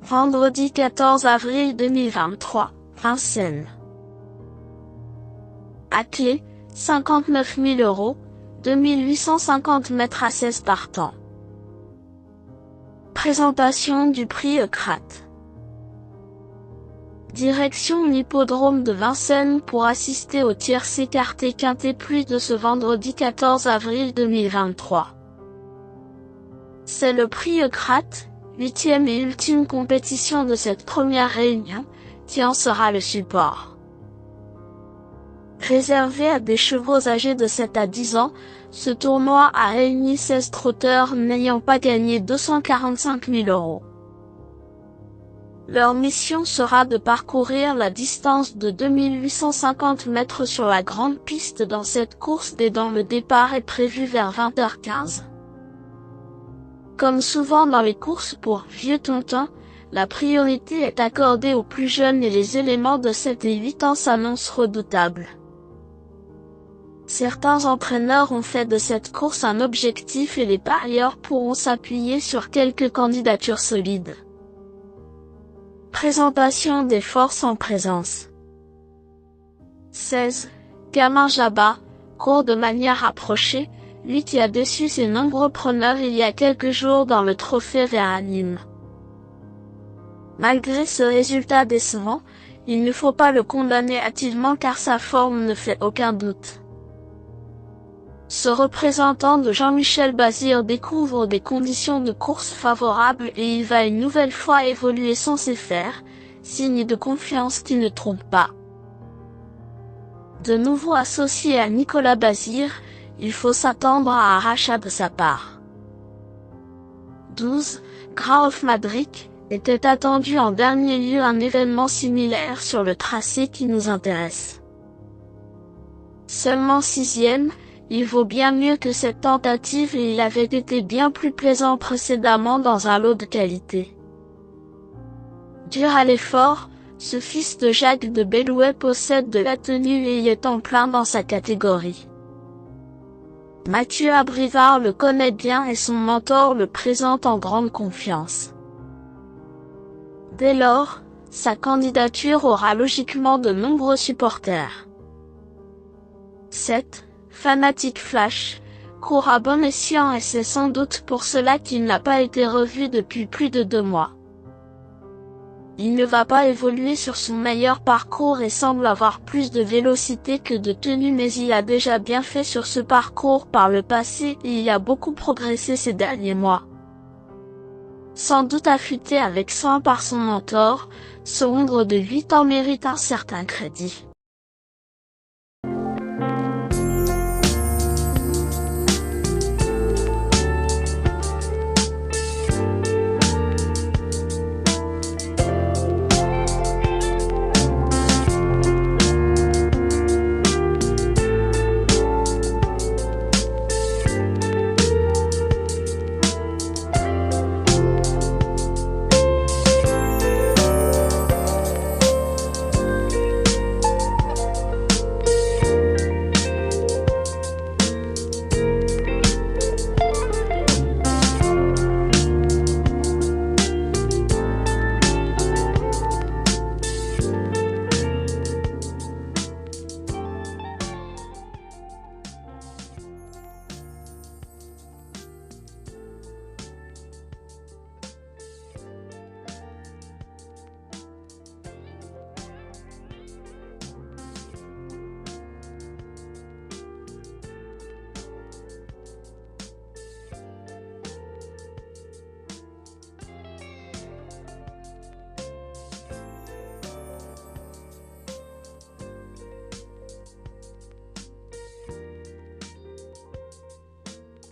Vendredi 14 avril 2023, Vincennes. À clé, 59 000 €, 2850 mètres à 16 partants. Présentation du prix Eucrate. Direction l'hippodrome de Vincennes pour assister au tiercé quarté quinté plus de ce vendredi 14 avril 2023. C'est le prix Eucrate, 8e et ultime compétition de cette première réunion, qui en sera le support. Réservé à des chevaux âgés de 7 à 10 ans, ce tournoi a réuni 16 trotteurs n'ayant pas gagné 245 000 €. Leur mission sera de parcourir la distance de 2850 mètres sur la grande piste dans cette course dont le départ est prévu vers 20h15. Comme souvent dans les courses pour vieux tontins, la priorité est accordée aux plus jeunes et les éléments de 7 et 8 ans s'annoncent redoutables. Certains entraîneurs ont fait de cette course un objectif et les parieurs pourront s'appuyer sur quelques candidatures solides. Présentation des forces en présence. 16. Gamin Jabba, court de manière rapprochée, lui qui a déçu ses nombreux preneurs il y a quelques jours dans le trophée vers Nîmes. Malgré ce résultat décevant, il ne faut pas le condamner hâtivement car sa forme ne fait aucun doute. Ce représentant de Jean-Michel Bazir découvre des conditions de course favorables et il va une nouvelle fois évoluer sans s'effaire, signe de confiance qui ne trompe pas. De nouveau associé à Nicolas Bazir, il faut s'attendre à un rachat de sa part. 12. Graaf Madrik, était attendu en dernier lieu un événement similaire sur le tracé qui nous intéresse. Seulement 6e, il vaut bien mieux que cette tentative et il avait été bien plus plaisant précédemment dans un lot de qualité. Dur à l'effort, ce fils de Jacques de Bellouet possède de la tenue et y est en plein dans sa catégorie. Mathieu Abrivard le connaît bien et son mentor le présente en grande confiance. Dès lors, sa candidature aura logiquement de nombreux supporters. 7. Fanatic Flash, court à bon escient et c'est sans doute pour cela qu'il n'a pas été revu depuis plus de 2 mois. Il ne va pas évoluer sur son meilleur parcours et semble avoir plus de vélocité que de tenue mais il a déjà bien fait sur ce parcours par le passé et il a beaucoup progressé ces derniers mois. Sans doute affûté avec soin par son mentor, ce hongre de 8 ans mérite un certain crédit.